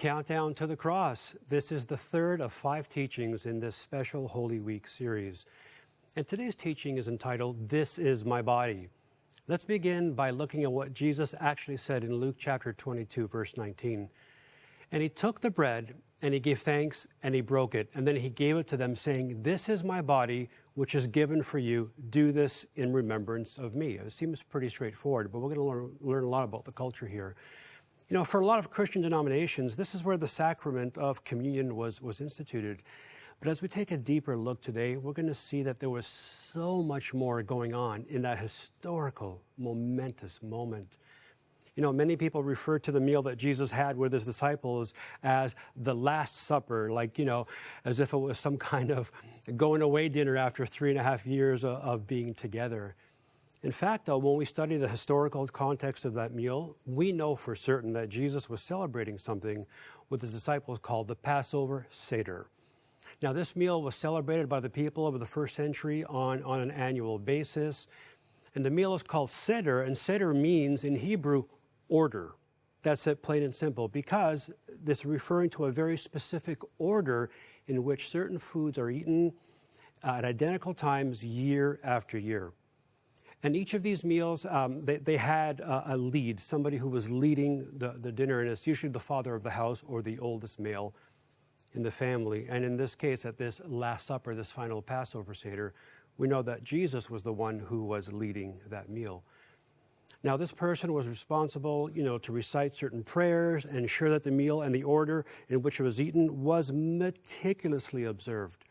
Countdown to the Cross. This is the third of 5 teachings in this special Holy Week series. And today's teaching is entitled, This is My Body. Let's begin by looking at what Jesus actually said in Luke chapter 22, verse 19. And he took the bread, and he gave thanks, and he broke it. And then he gave it to them, saying, This is my body, which is given for you. Do this in remembrance of me. It seems pretty straightforward, but we're going to learn a lot about the culture here. You know, for a lot of Christian denominations, this is where the sacrament of communion was instituted. But as we take a deeper look today, we're going to see that there was so much more going on in that historical, momentous moment. You know, many people refer to the meal that Jesus had with his disciples as the Last Supper, like, you know, as if it was some kind of going away dinner after 3.5 years of being together. In fact, though, when we study the historical context of that meal, we know for certain that Jesus was celebrating something with his disciples called the Passover Seder. Now, this meal was celebrated by the people of the first century on an annual basis. And the meal is called Seder, and Seder means in Hebrew, order. That's it, plain and simple, because this is referring to a very specific order in which certain foods are eaten at identical times year after year. And each of these meals, they had a lead, somebody who was leading the dinner, and it's usually the father of the house or the oldest male in the family. And in this case, at this Last Supper, this final Passover Seder, we know that Jesus was the one who was leading that meal. Now, this person was responsible, you know, to recite certain prayers and ensure that the meal and the order in which it was eaten was meticulously observed.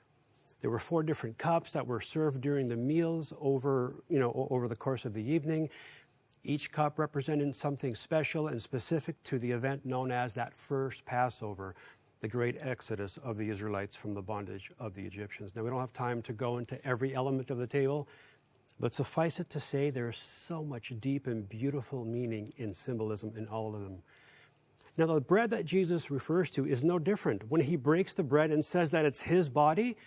There were 4 different cups that were served during the meals over the course of the evening. Each cup represented something special and specific to the event known as that first Passover, the great exodus of the Israelites from the bondage of the Egyptians. Now, we don't have time to go into every element of the table, but suffice it to say there is so much deep and beautiful meaning in symbolism in all of them. Now, the bread that Jesus refers to is no different. When he breaks the bread and says that it's his body,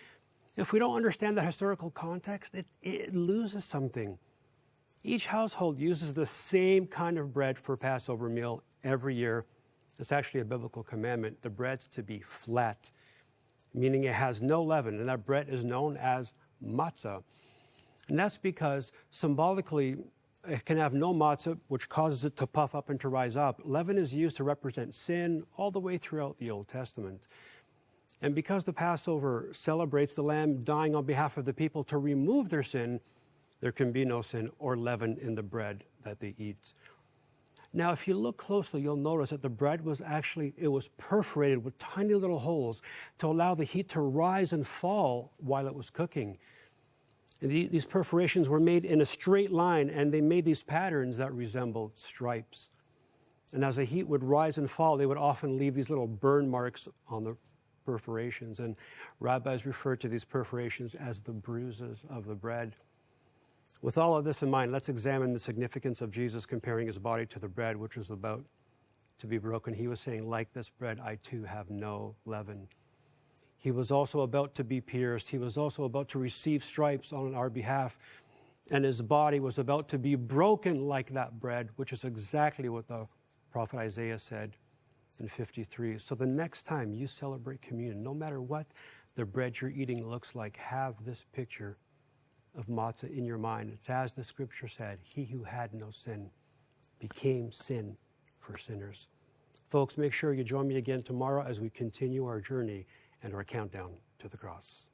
if we don't understand the historical context, it loses something. Each household uses the same kind of bread for Passover meal every year. It's actually a biblical commandment. The bread's to be flat, meaning it has no leaven, and that bread is known as matzah. And that's because symbolically it can have no matzah, which causes it to puff up and to rise up. Leaven is used to represent sin all the way throughout the Old Testament. And because the Passover celebrates the Lamb dying on behalf of the people to remove their sin, there can be no sin or leaven in the bread that they eat. Now, if you look closely, you'll notice that the bread was perforated with tiny little holes to allow the heat to rise and fall while it was cooking. And these perforations were made in a straight line, and they made these patterns that resembled stripes. And as the heat would rise and fall, they would often leave these little burn marks on the perforations, and rabbis refer to these perforations as the bruises of the bread. With all of this in mind, let's examine the significance of Jesus comparing his body to the bread, which was about to be broken. He was saying, like this bread, I too have no leaven. He was also about to be pierced. He was also about to receive stripes on our behalf, and his body was about to be broken like that bread, which is exactly what the prophet Isaiah said in 53. So the next time you celebrate communion, no matter what the bread you're eating looks like, have this picture of matzah in your mind. It's as the scripture said, he who had no sin became sin for sinners. Folks, make sure you join me again tomorrow as we continue our journey and our countdown to the cross.